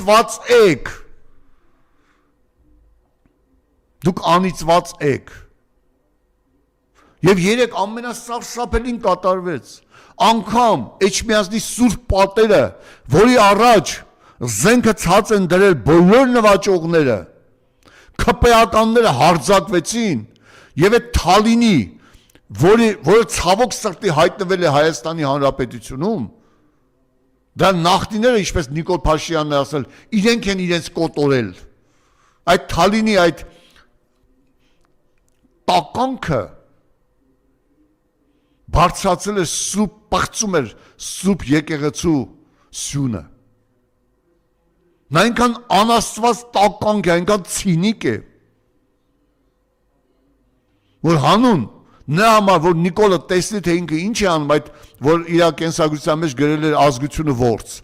անիծված եք։ Դուք անիծված եք։ Եվ երեք ամենասարսափելին կատարվեց։ Անգամ Էջմիածնի սուրբ պատերը, որի առաջ զենքը ցած են դրել բոլոր նվաճողները, քպեականները հարձակվեցին եւ այդ Թալինի, որը ցավոք սրտի հայտնվել է Հայաստանի Հանրապետությունում, դա նախնիները, ինչպես Նիկոլ Փաշինյանն է ասել, իրենք են իրենց կոտորել։ Այդ Թալինի այդ տականքը բարձրացել է սուրբ, պղծում էր սուրբ եկեղեցու սյունը։ Նա այնքան անաստված տականք է, այնքան ցինիկ է, որ հանուն նրա համար, որ Նիկոլը տեսնի, թե ինքը ինչ է անում, այդ որ իր կենսագրության մեջ գրել էր ազգությունը ворց։